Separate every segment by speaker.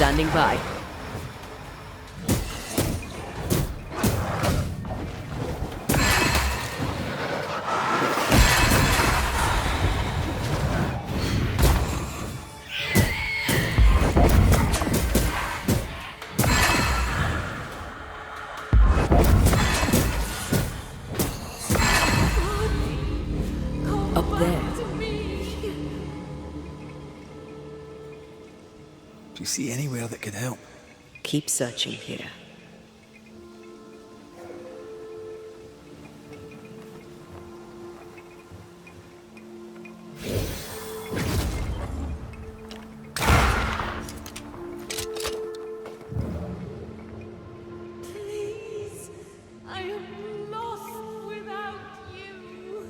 Speaker 1: Standing by. Up there.
Speaker 2: Do you see anywhere that could help?
Speaker 1: Keep searching here.
Speaker 3: Please, I am lost without you.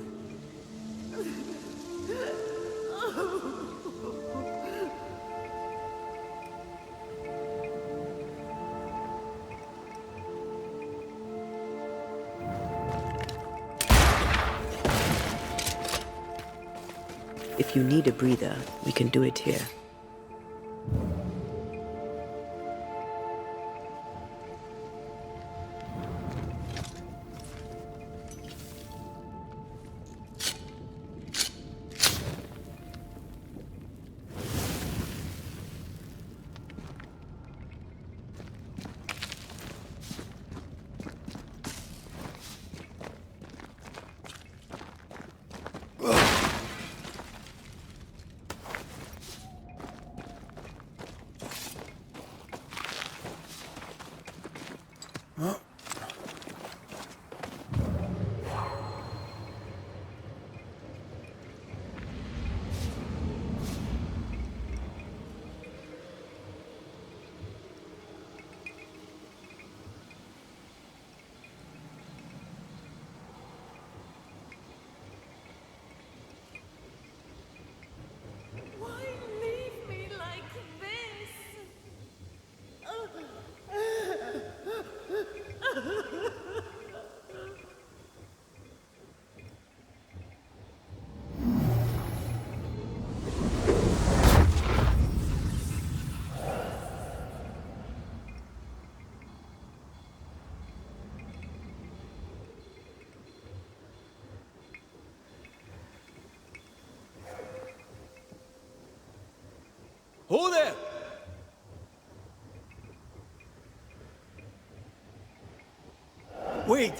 Speaker 1: If you need a breather, we can do it here.
Speaker 3: Why leave me like this?
Speaker 2: Hold there! Wait!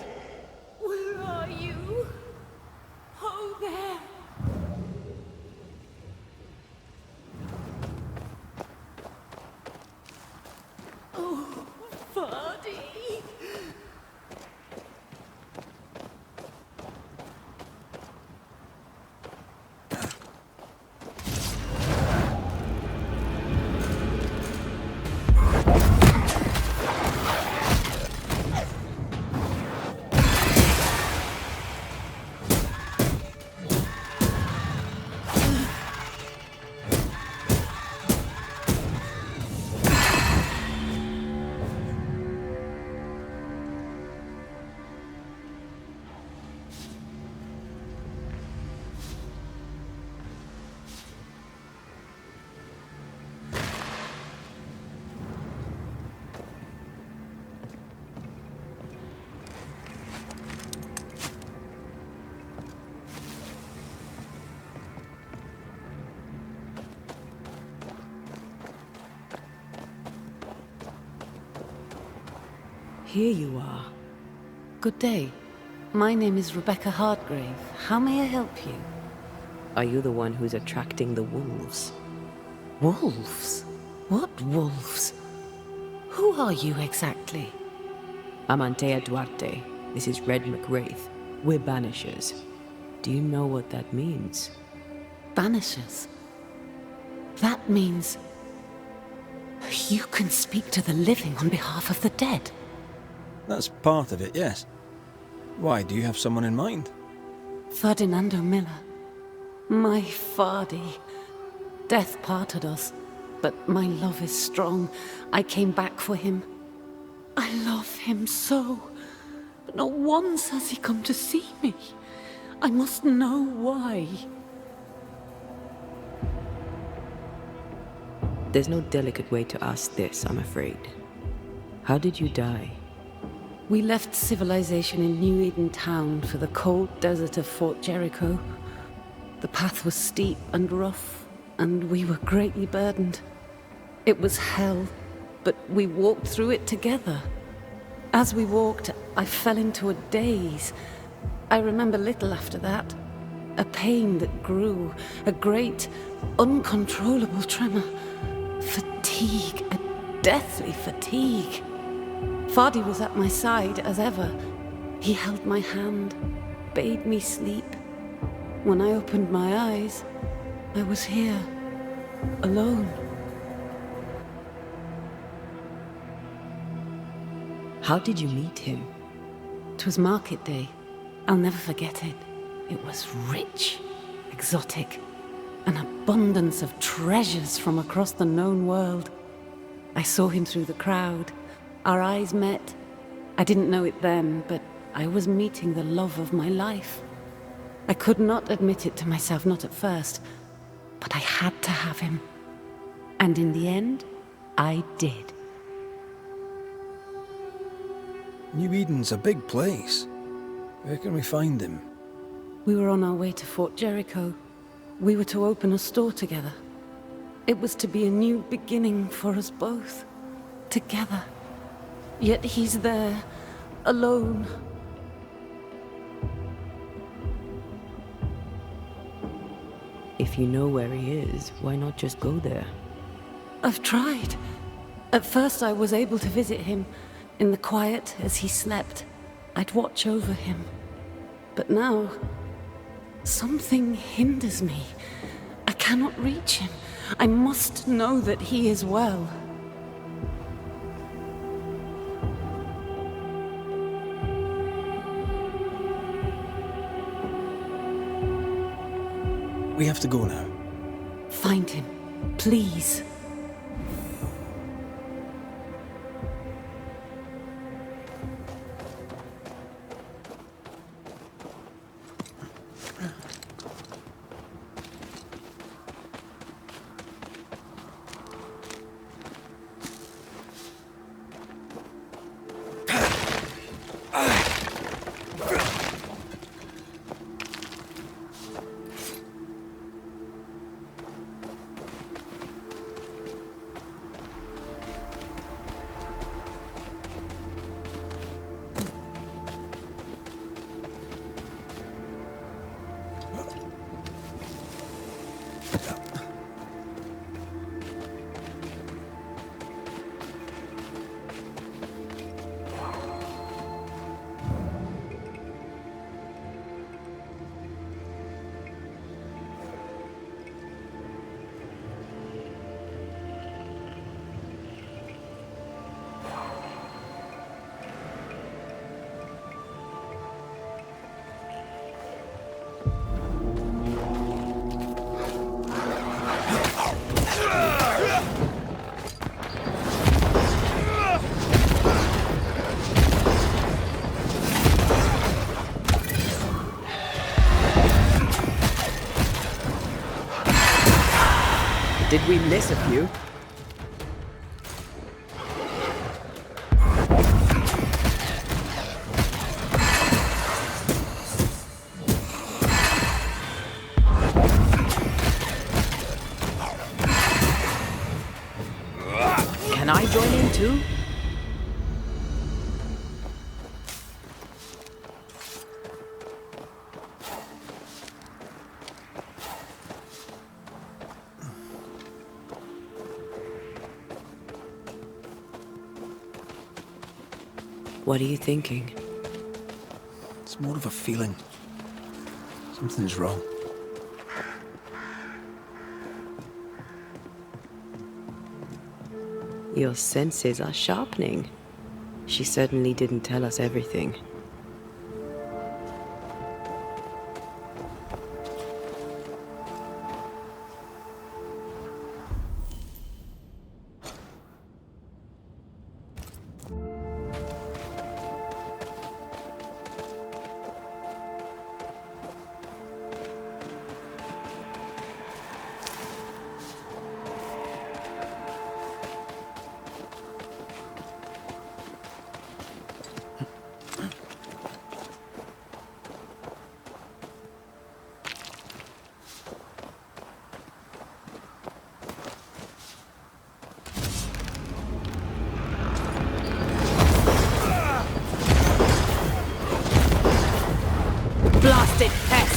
Speaker 3: Where are you? Oh, there. Oh, Vardy.
Speaker 1: Here you are. Good day. My name is Rebecca Hardgrave. How may I help you? Are you the one who's attracting the wolves? Wolves? What wolves? Who are you exactly? I'm Antea Duarte. This is Red McWraith. We're Banishers. Do you know what that means? Banishers? That means... you can speak to the living on behalf of the dead.
Speaker 2: That's part of it, yes. Why, do you have someone in mind?
Speaker 1: Ferdinando Miller. My Fardy. Death parted us, but my love is strong. I came back for him. I love him so, but not once has he come to see me. I must know why. There's no delicate way to ask this, I'm afraid. How did you die? We left civilization in New Eden Town for the cold desert of Fort Jericho. The path was steep and rough, and we were greatly burdened. It was hell, but we walked through it together. As we walked, I fell into a daze. I remember little after that. A pain that grew, a great, uncontrollable tremor. Fatigue, a deathly fatigue. Fardy was at my side as ever. He held my hand, bade me sleep. When I opened my eyes, I was here, alone. How did you meet him?
Speaker 3: 'Twas market day. I'll never forget it. It was rich, exotic, an abundance of treasures from across the known world. I saw him through the crowd. Our eyes met. I didn't know it then, but I was meeting the love of my life. I could not admit it to myself, not at first, but I had to have him. And in the end, I did.
Speaker 2: New Eden's a big place. Where can we find him?
Speaker 3: We were on our way to Fort Jericho. We were to open a store together. It was to be a new beginning for us both. Together. Yet he's there, alone.
Speaker 1: If you know where he is, why not just go there?
Speaker 3: I've tried. At first I was able to visit him in the quiet as he slept. I'd watch over him. But now, something hinders me. I cannot reach him. I must know that he is well.
Speaker 2: We have to go now.
Speaker 3: Find him, please.
Speaker 1: Did we miss a few? Can I join in too? What are you thinking?
Speaker 2: It's more of a feeling. Something's wrong.
Speaker 1: Your senses are sharpening. She certainly didn't tell us everything.
Speaker 3: blasted pest!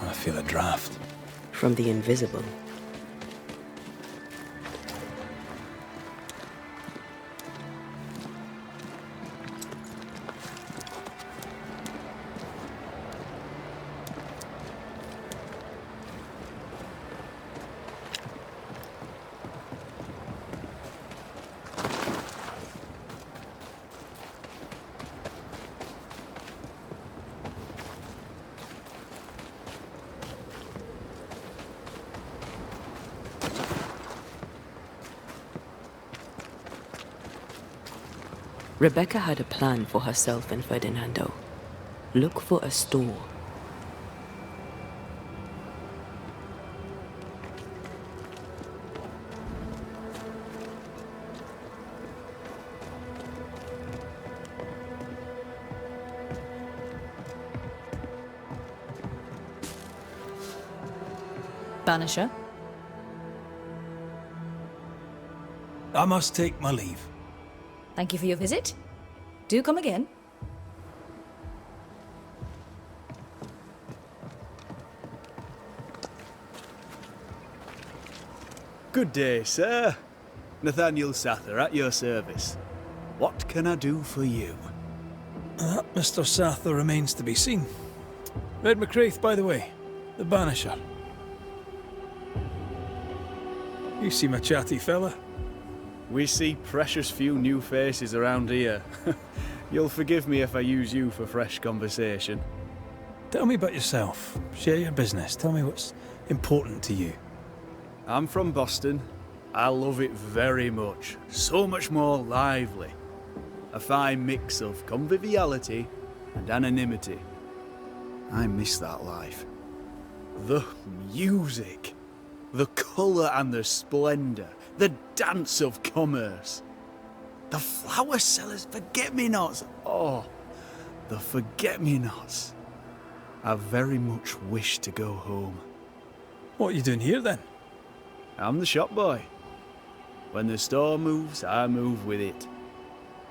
Speaker 2: I feel a draft.
Speaker 1: From the invisible. Rebecca had a plan for herself and Ferdinando. Look for a store.
Speaker 4: Banisher?
Speaker 2: I must take my leave.
Speaker 4: Thank you for your visit. Do come again.
Speaker 5: Good day, sir. Nathaniel Sather at your service. What can I do for you?
Speaker 2: Mr. Sather remains to be seen. Red McCraith, by the way. The Banisher. You seem a chatty fella.
Speaker 5: We see precious few new faces around here. You'll forgive me if I use you for fresh conversation.
Speaker 2: Tell me about yourself. Share your business. Tell me what's important to you.
Speaker 5: I'm from Boston. I love it very much. So much more lively. A fine mix of conviviality and anonymity. I miss that life. The music. The colour and the splendour. The dance of commerce. The flower sellers' forget-me-nots. Oh, the forget-me-nots. I very much wish to go home.
Speaker 2: What are you doing here then?
Speaker 5: I'm the shop boy. When the store moves, I move with it.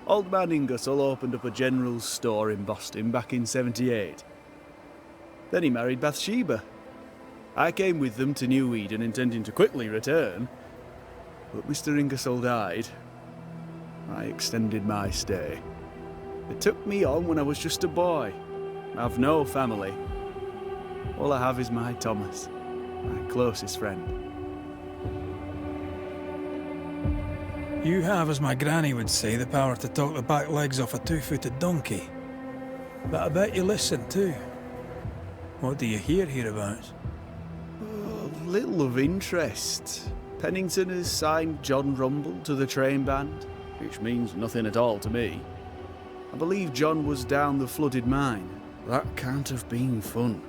Speaker 5: Old man Ingersoll opened up a general store in Boston back in '78. Then he married Bathsheba. I came with them to New Eden intending to quickly return, but Mr. Ingersoll died. I extended my stay. They took me on when I was just a boy. I've no family. All I have is my Thomas, my closest friend.
Speaker 2: You have, as my granny would say, the power to talk the back legs off a two-footed donkey. But I bet you listen too. What do you hear hereabouts?
Speaker 5: Little of interest. Pennington has signed John Rumble to the train band, which means nothing at all to me. I believe John was down the flooded mine. That can't have been fun.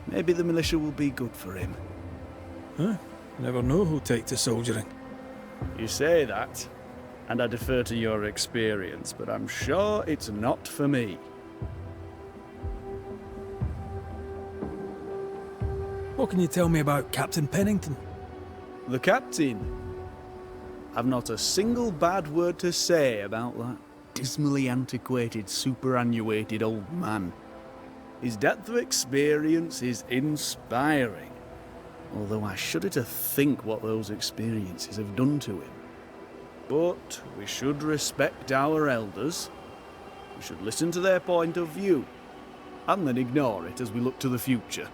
Speaker 5: Maybe the militia will be good for him.
Speaker 2: Huh? Never know who'll take to soldiering.
Speaker 5: You say that, and I defer to your experience, but I'm sure it's not for me.
Speaker 2: What can you tell me about Captain Pennington?
Speaker 5: The captain? I've not a single bad word to say about that dismally antiquated, superannuated old man. His depth of experience is inspiring, although I shudder to think what those experiences have done to him. But we should respect our elders. We should listen to their point of view, and then ignore it as we look to the future.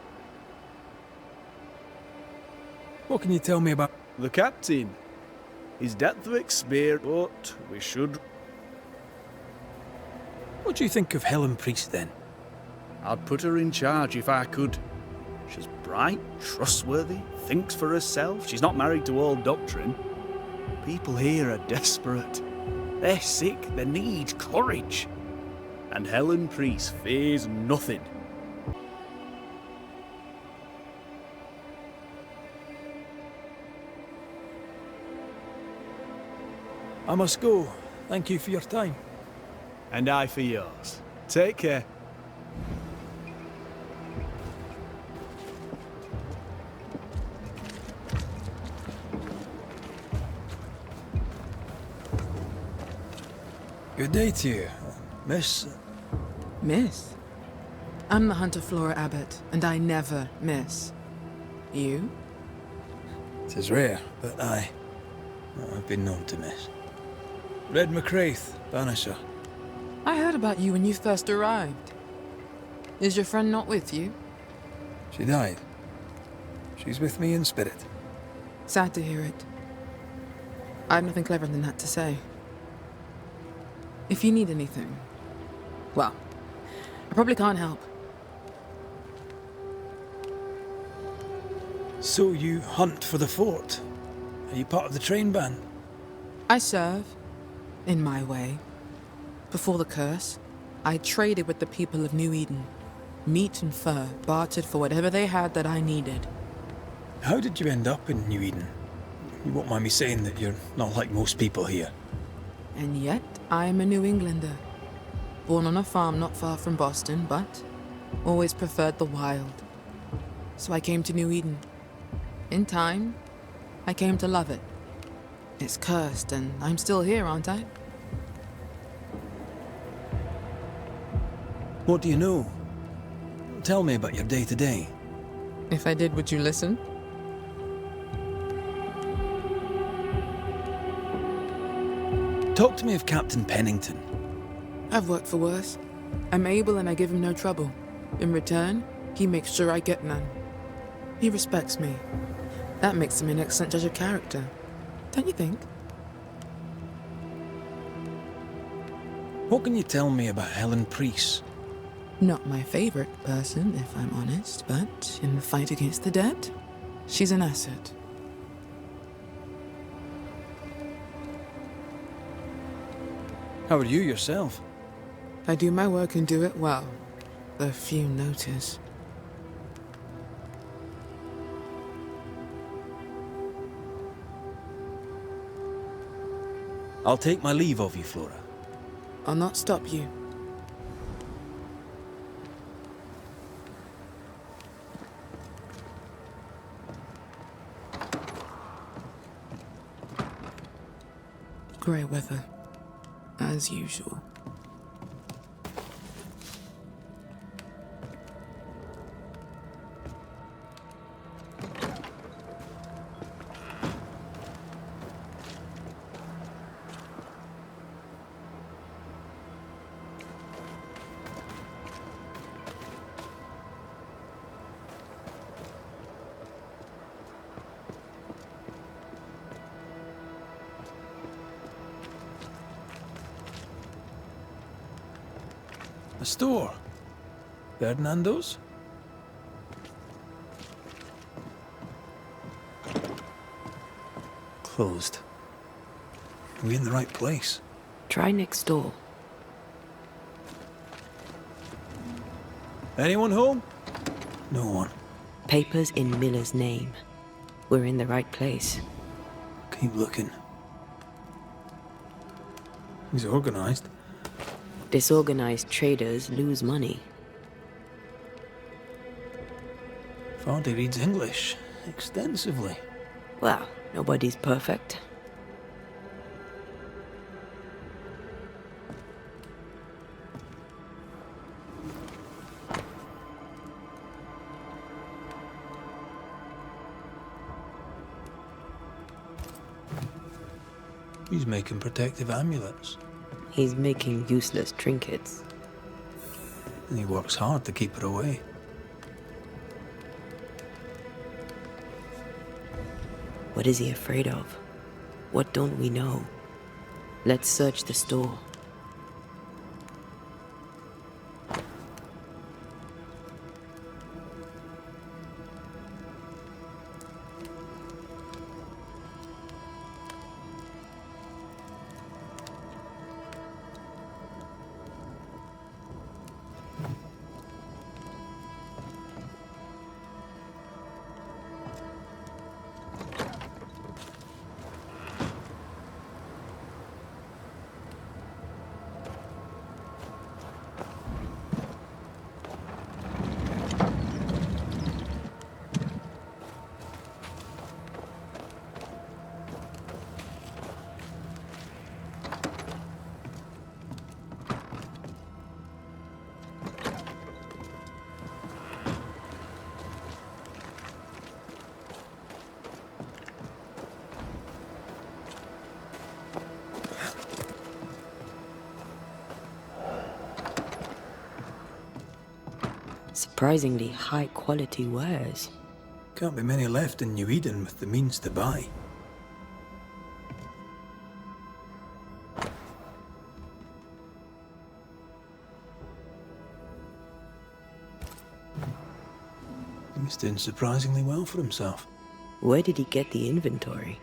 Speaker 2: What can you tell me about...
Speaker 5: The captain. His depth of experience, but we should...
Speaker 2: What do you think of Helen Priest, then?
Speaker 5: I'd put her in charge if I could. She's bright, trustworthy, thinks for herself. She's not married to old doctrine. People here are desperate. They're sick, they need courage. And Helen Priest fears nothing.
Speaker 2: I must go. Thank you for your time.
Speaker 5: And I for yours. Take care.
Speaker 2: Good day to you, Miss...
Speaker 6: Miss? I'm the Hunter Flora Abbott, and I never miss. You?
Speaker 2: It is rare, but I've been known to miss. Red McCraith, Banisher.
Speaker 6: I heard about you when you first arrived. Is your friend not with you?
Speaker 2: She died. She's with me in spirit.
Speaker 6: Sad to hear it. I have nothing cleverer than that to say. If you need anything, well, I probably can't help.
Speaker 2: So you hunt for the fort? Are you part of the train band?
Speaker 6: I serve, in my way. Before the curse, I traded with the people of New Eden. Meat and fur, bartered for whatever they had that I needed.
Speaker 2: How did you end up in New Eden? You won't mind me saying that you're not like most people here.
Speaker 6: And yet, I am a New Englander. Born on a farm not far from Boston, but always preferred the wild. So I came to New Eden. In time, I came to love it. It's cursed, and I'm still here, aren't I?
Speaker 2: What do you know? Tell me about your day-to-day.
Speaker 6: If I did, would you listen?
Speaker 2: Talk to me of Captain Pennington.
Speaker 6: I've worked for worse. I'm able and I give him no trouble. In return, he makes sure I get none. He respects me. That makes him an excellent judge of character. Don't you think?
Speaker 2: What can you tell me about Helen Priest?
Speaker 6: Not my favorite person, if I'm honest, but in the fight against the dead, she's an asset.
Speaker 2: How are you yourself?
Speaker 6: I do my work and do it well. The few notice.
Speaker 2: I'll take my leave of you, Flora.
Speaker 6: I'll not stop you. Grey weather, as usual.
Speaker 2: A store? Ferdinando's? Closed. Are we in the right place?
Speaker 1: Try next door.
Speaker 2: Anyone home? No one.
Speaker 1: Papers in Miller's name. We're in the right place.
Speaker 2: Keep looking. He's organized.
Speaker 1: Disorganized traders lose money.
Speaker 2: Vardy reads English extensively.
Speaker 1: Well, nobody's perfect.
Speaker 2: He's making protective amulets.
Speaker 1: He's making useless trinkets.
Speaker 2: And he works hard to keep her away.
Speaker 1: What is he afraid of? What don't we know? Let's search the store. Surprisingly high-quality wares.
Speaker 2: Can't be many left in New Eden with the means to buy. He's doing surprisingly well for himself.
Speaker 1: Where did he get the inventory?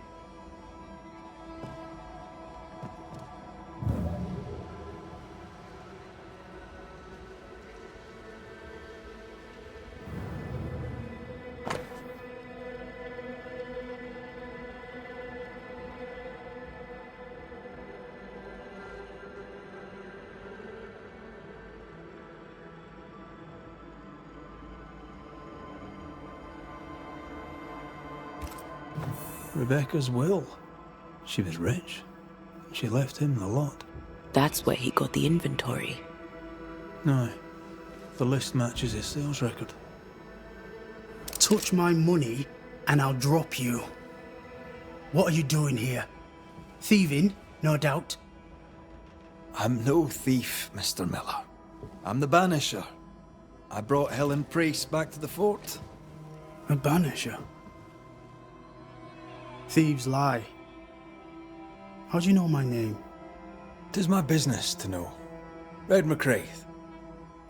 Speaker 2: Rebecca's will. She was rich. She left him the lot.
Speaker 1: That's where he got the inventory.
Speaker 2: No. The list matches his sales record.
Speaker 7: Touch my money and I'll drop you. What are you doing here? Thieving, no doubt.
Speaker 8: I'm no thief, Mr. Miller. I'm the Banisher. I brought Helen Priest back to the fort.
Speaker 7: A banisher? Thieves lie. How do you know my name?
Speaker 2: 'Tis my business to know. Red McCraith.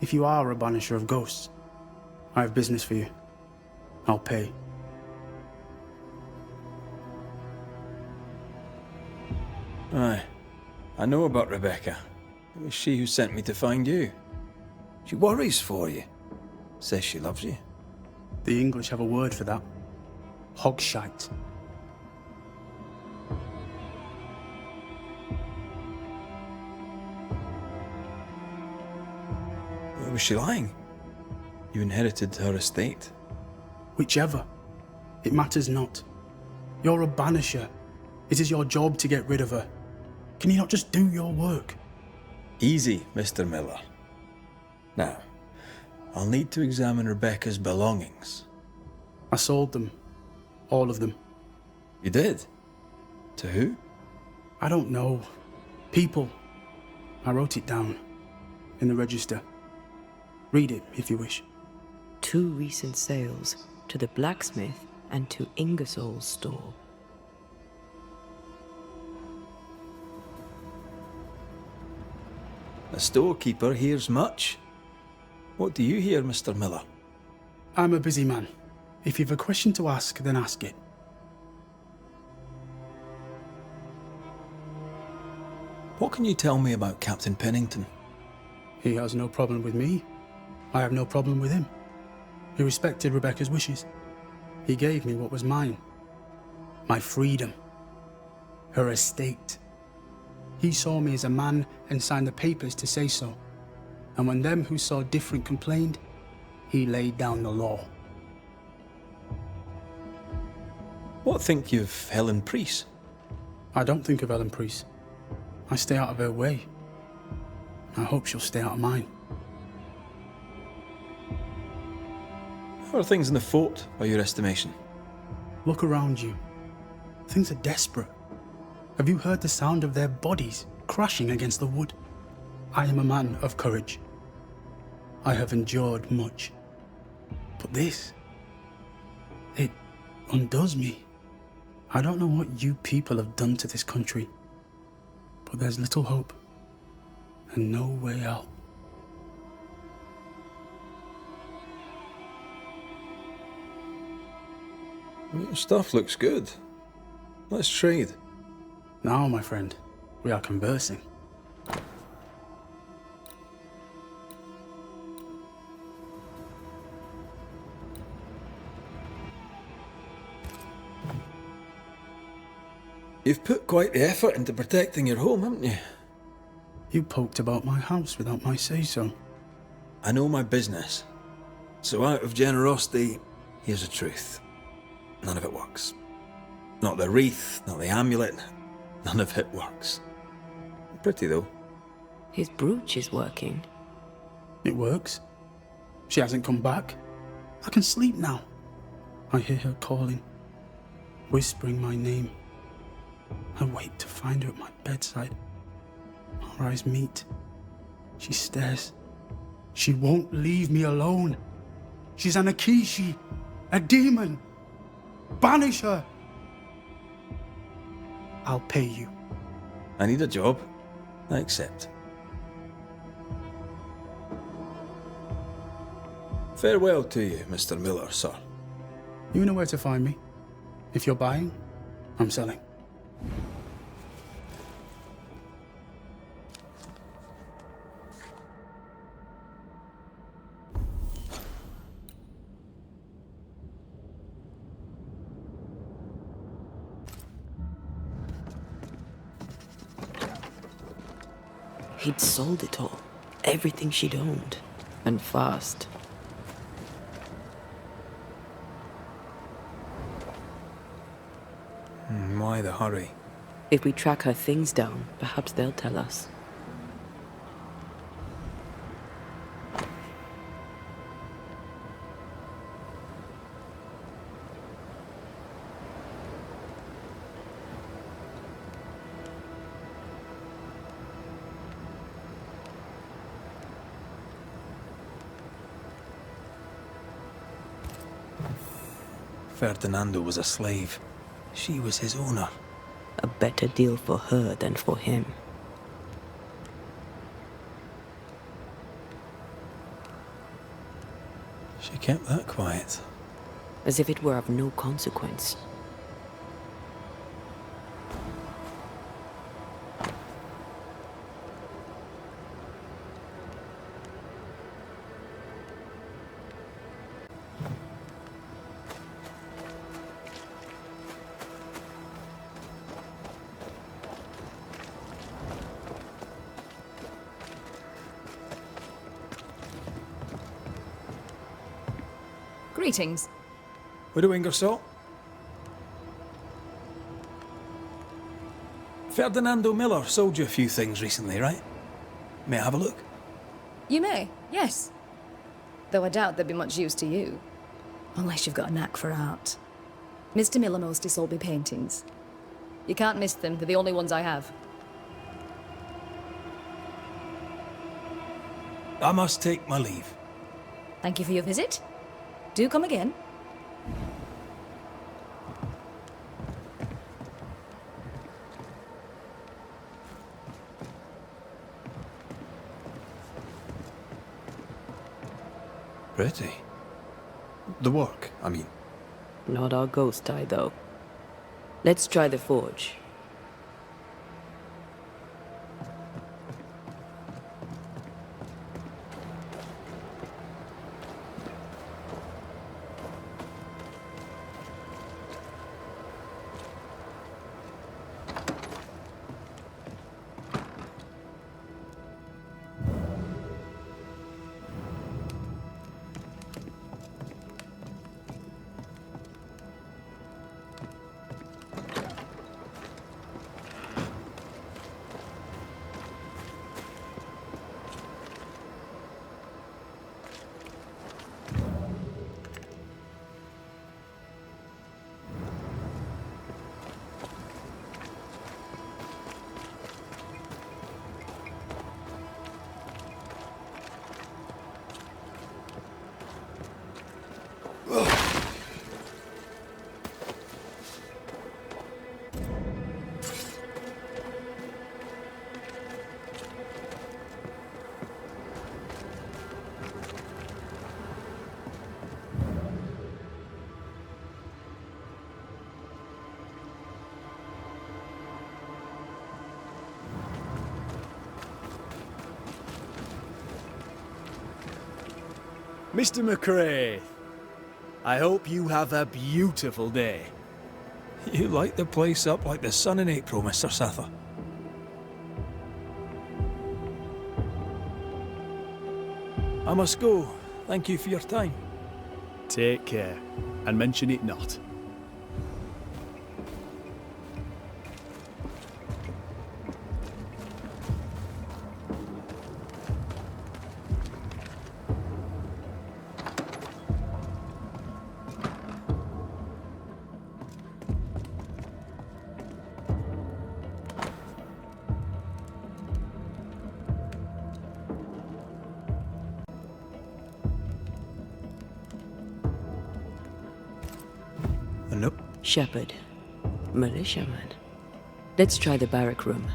Speaker 7: If you are a banisher of ghosts, I have business for you. I'll pay.
Speaker 2: Aye. I know about Rebecca. It was she who sent me to find you. She worries for you. Says she loves you.
Speaker 7: The English have a word for that. Hogshite.
Speaker 2: Where was she lying? You inherited her estate.
Speaker 7: Whichever. It matters not. You're a banisher. It is your job to get rid of her. Can you not just do your work?
Speaker 2: Easy, Mr. Miller. Now, I'll need to examine Rebecca's belongings.
Speaker 7: I sold them. All of them.
Speaker 2: You did? To who?
Speaker 7: I don't know. People. I wrote it down. In the register. Read it, if you wish.
Speaker 1: 2 recent sales to the blacksmith and to Ingersoll's store.
Speaker 2: The storekeeper hears much. What do you hear, Mr. Miller?
Speaker 7: I'm a busy man. If you've a question to ask, then ask it.
Speaker 2: What can you tell me about Captain Pennington?
Speaker 7: He has no problem with me. I have no problem with him. He respected Rebecca's wishes. He gave me what was mine. My freedom. Her estate. He saw me as a man and signed the papers to say so. And when them who saw different complained, he laid down the law.
Speaker 2: What think you of Helen Priest?
Speaker 7: I don't think of Helen Priest. I stay out of her way. I hope she'll stay out of mine.
Speaker 2: How are things in the fort, by your estimation?
Speaker 7: Look around you. Things are desperate. Have you heard the sound of their bodies crashing against the wood? I am a man of courage. I have endured much. But this, it undoes me. I don't know what you people have done to this country, but there's little hope and no way out.
Speaker 2: Your stuff looks good. Let's trade.
Speaker 7: Now, my friend, we are conversing.
Speaker 2: You've put quite the effort into protecting your home, haven't you?
Speaker 7: You poked about my house without my say-so.
Speaker 2: I know my business. So out of generosity, here's the truth. None of it works. Not the wreath, not the amulet, none of it works. Pretty though.
Speaker 1: His brooch is working.
Speaker 7: It works. She hasn't come back. I can sleep now. I hear her calling, whispering my name. I wait to find her at my bedside. Our eyes meet. She stares. She won't leave me alone. She's an Akishi, a demon. Banish her. I'll pay you.
Speaker 2: I need a job. I accept. Farewell to you, Mr. Miller, sir.
Speaker 7: You know where to find me. If you're buying, I'm selling.
Speaker 1: He'd sold it all. Everything she'd owned. And fast.
Speaker 2: Why the hurry?
Speaker 1: If we track her things down, perhaps they'll tell us.
Speaker 2: Ferdinando was a slave. She was his owner.
Speaker 1: A better deal for her than for him.
Speaker 2: She kept that quiet.
Speaker 1: As if it were of no consequence.
Speaker 4: Greetings.
Speaker 2: Widow Ingersoll? Ferdinando Miller sold you a few things recently, right? May I have a look?
Speaker 4: You may, yes. Though I doubt they'd be much use to you. Unless you've got a knack for art. Mr. Miller mostly sold me paintings. You can't miss them, they're the only ones I have.
Speaker 2: I must take my leave.
Speaker 4: Thank you for your visit. Do come again.
Speaker 2: Pretty. The work, I mean.
Speaker 1: Not our ghost eye, though. Let's try the forge.
Speaker 5: Mr. McCrae, I hope you have a beautiful day.
Speaker 2: You light the place up like the sun in April, Mr. Sather. I must go. Thank you for your time.
Speaker 5: Take care, and mention it not.
Speaker 2: Nope.
Speaker 1: Shepherd. Militiaman. Let's try the barrack room.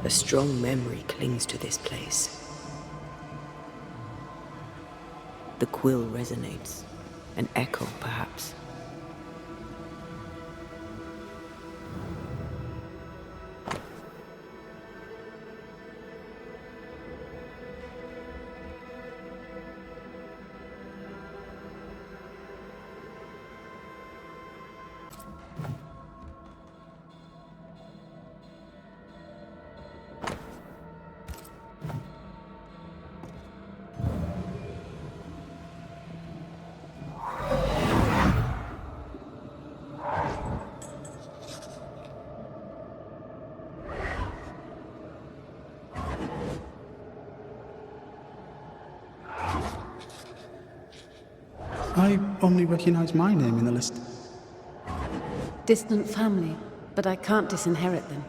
Speaker 1: A strong memory clings to this place. The quill resonates, an echo perhaps.
Speaker 7: I only recognize my name in the list.
Speaker 3: Distant family, but I can't disinherit them.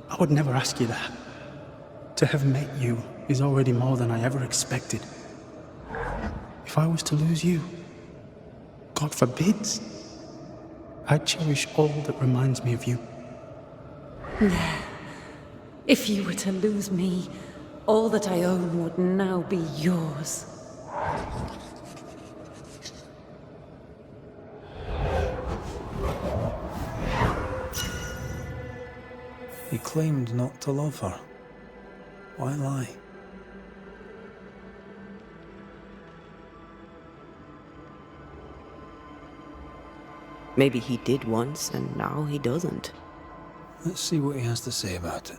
Speaker 7: I would never ask you that. To have met you is already more than I ever expected. If I was to lose you, God forbids, I'd cherish all that reminds me of you.
Speaker 3: If you were to lose me, all that I own would now be yours.
Speaker 2: He claimed not to love her. Why lie?
Speaker 1: Maybe he did once, and now he doesn't.
Speaker 2: Let's see what he has to say about it.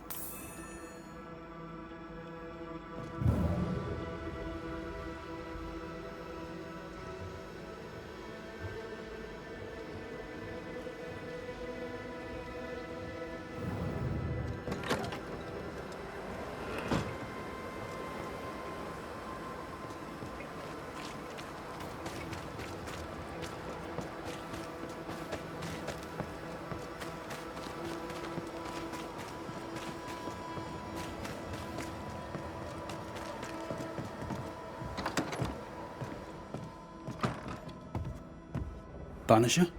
Speaker 7: Banisher?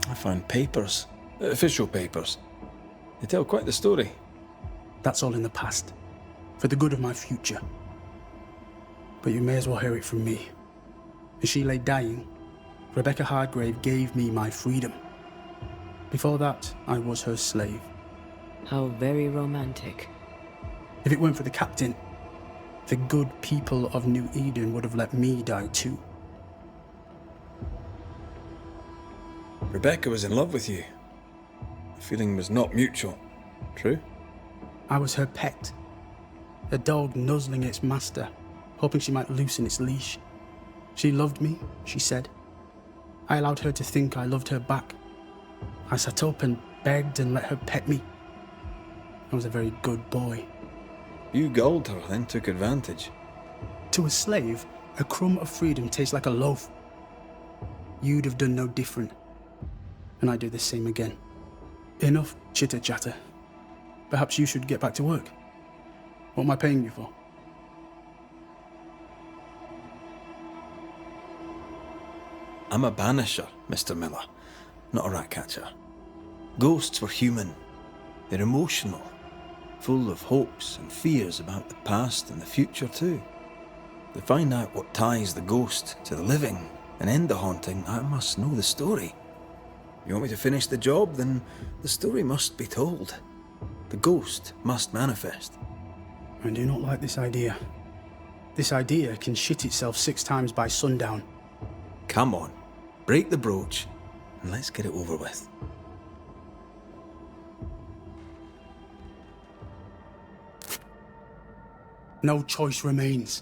Speaker 2: I find papers. Official papers. They tell quite the story.
Speaker 7: That's all in the past. For the good of my future. But you may as well hear it from me. As she lay dying, Rebecca Hardgrave gave me my freedom. Before that, I was her slave.
Speaker 1: How very romantic.
Speaker 7: If it weren't for the captain, the good people of New Eden would have let me die too.
Speaker 2: Rebecca was in love with you. The feeling was not mutual. True?
Speaker 7: I was her pet. A dog nuzzling its master, hoping she might loosen its leash. She loved me, she said. I allowed her to think I loved her back. I sat up and begged and let her pet me. I was a very good boy.
Speaker 2: You gulled her, then took advantage.
Speaker 7: To a slave, a crumb of freedom tastes like a loaf. You'd have done no different. And I'd do the same again. Enough chitter-chatter. Perhaps you should get back to work. What am I paying you for?
Speaker 2: I'm a banisher, Mr. Miller, not a rat catcher. Ghosts were human. They're emotional, full of hopes and fears about the past and the future too. To find out what ties the ghost to the living and end the haunting, I must know the story. You want me to finish the job, then the story must be told. The ghost must manifest.
Speaker 7: I do not like this idea. This idea can shit itself 6 times by sundown.
Speaker 2: Come on, break the brooch, and let's get it over with.
Speaker 7: No choice remains.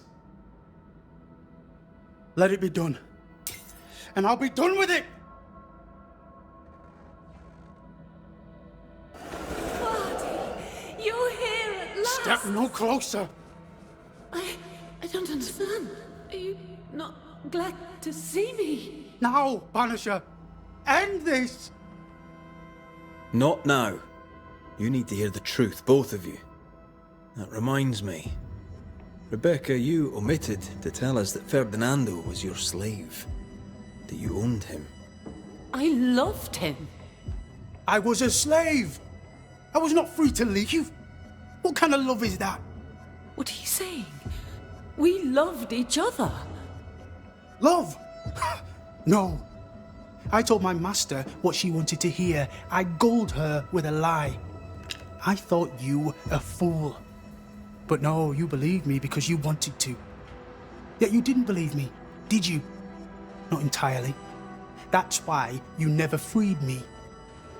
Speaker 7: Let it be done. And I'll be done with it!
Speaker 3: You're here at last!
Speaker 7: Step no closer!
Speaker 3: I don't understand. Are you not glad to see me?
Speaker 7: Now, Banisher! End this!
Speaker 2: Not now. You need to hear the truth, both of you. That reminds me. Rebecca, you omitted to tell us that Ferdinando was your slave. That you owned him.
Speaker 3: I loved him.
Speaker 7: I was a slave! I was not free to leave. What kind of love is that?
Speaker 3: What are you saying? We loved each other.
Speaker 7: Love? No. I told my master what she wanted to hear. I gulled her with a lie. I thought you a fool. But no, you believed me because you wanted to. Yet you didn't believe me, did you? Not entirely. That's why you never freed me.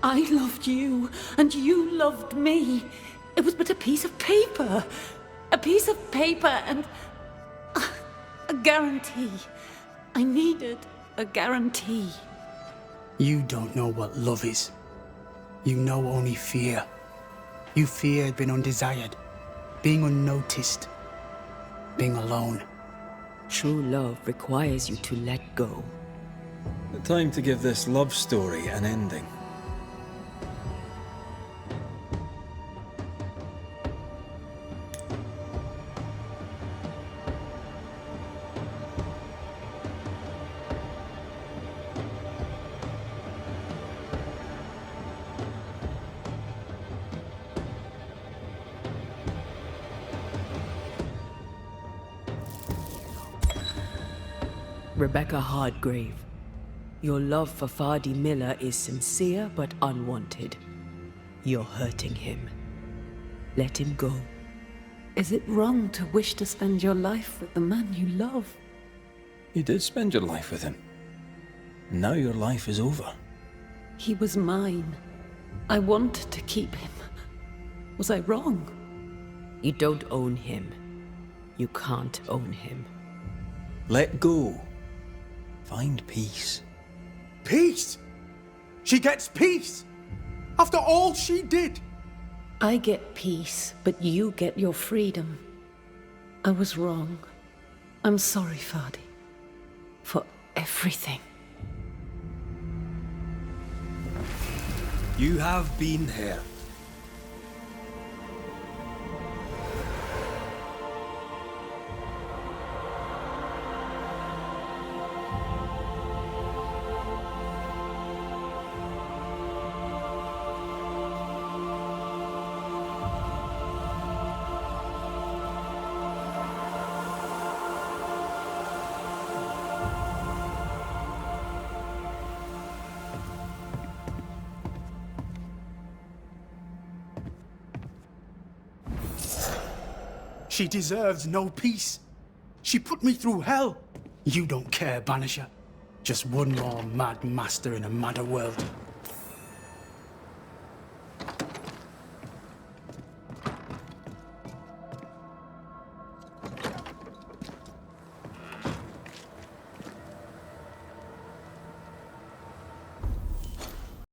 Speaker 3: I loved you, and you loved me. It was but a piece of paper. A piece of paper and a guarantee. I needed a guarantee.
Speaker 7: You don't know what love is. You know only fear. You feared being undesired, being unnoticed, being alone.
Speaker 1: True love requires you to let go.
Speaker 2: Time to give this love story an ending.
Speaker 1: Rebecca Hardgrave, your love for Fadi Miller is sincere but unwanted. You're hurting him. Let him go.
Speaker 3: Is it wrong to wish to spend your life with the man you love?
Speaker 2: You did spend your life with him. Now your life is over.
Speaker 3: He was mine. I wanted to keep him. Was I wrong?
Speaker 1: You don't own him. You can't own him.
Speaker 2: Let go. Find peace.
Speaker 7: Peace? She gets peace? After all she did?
Speaker 3: I get peace, but you get your freedom. I was wrong. I'm sorry, Fadi. For everything.
Speaker 2: You have been here.
Speaker 7: She deserves no peace. She put me through hell. You don't care, Banisher. Just one more mad master in a madder world.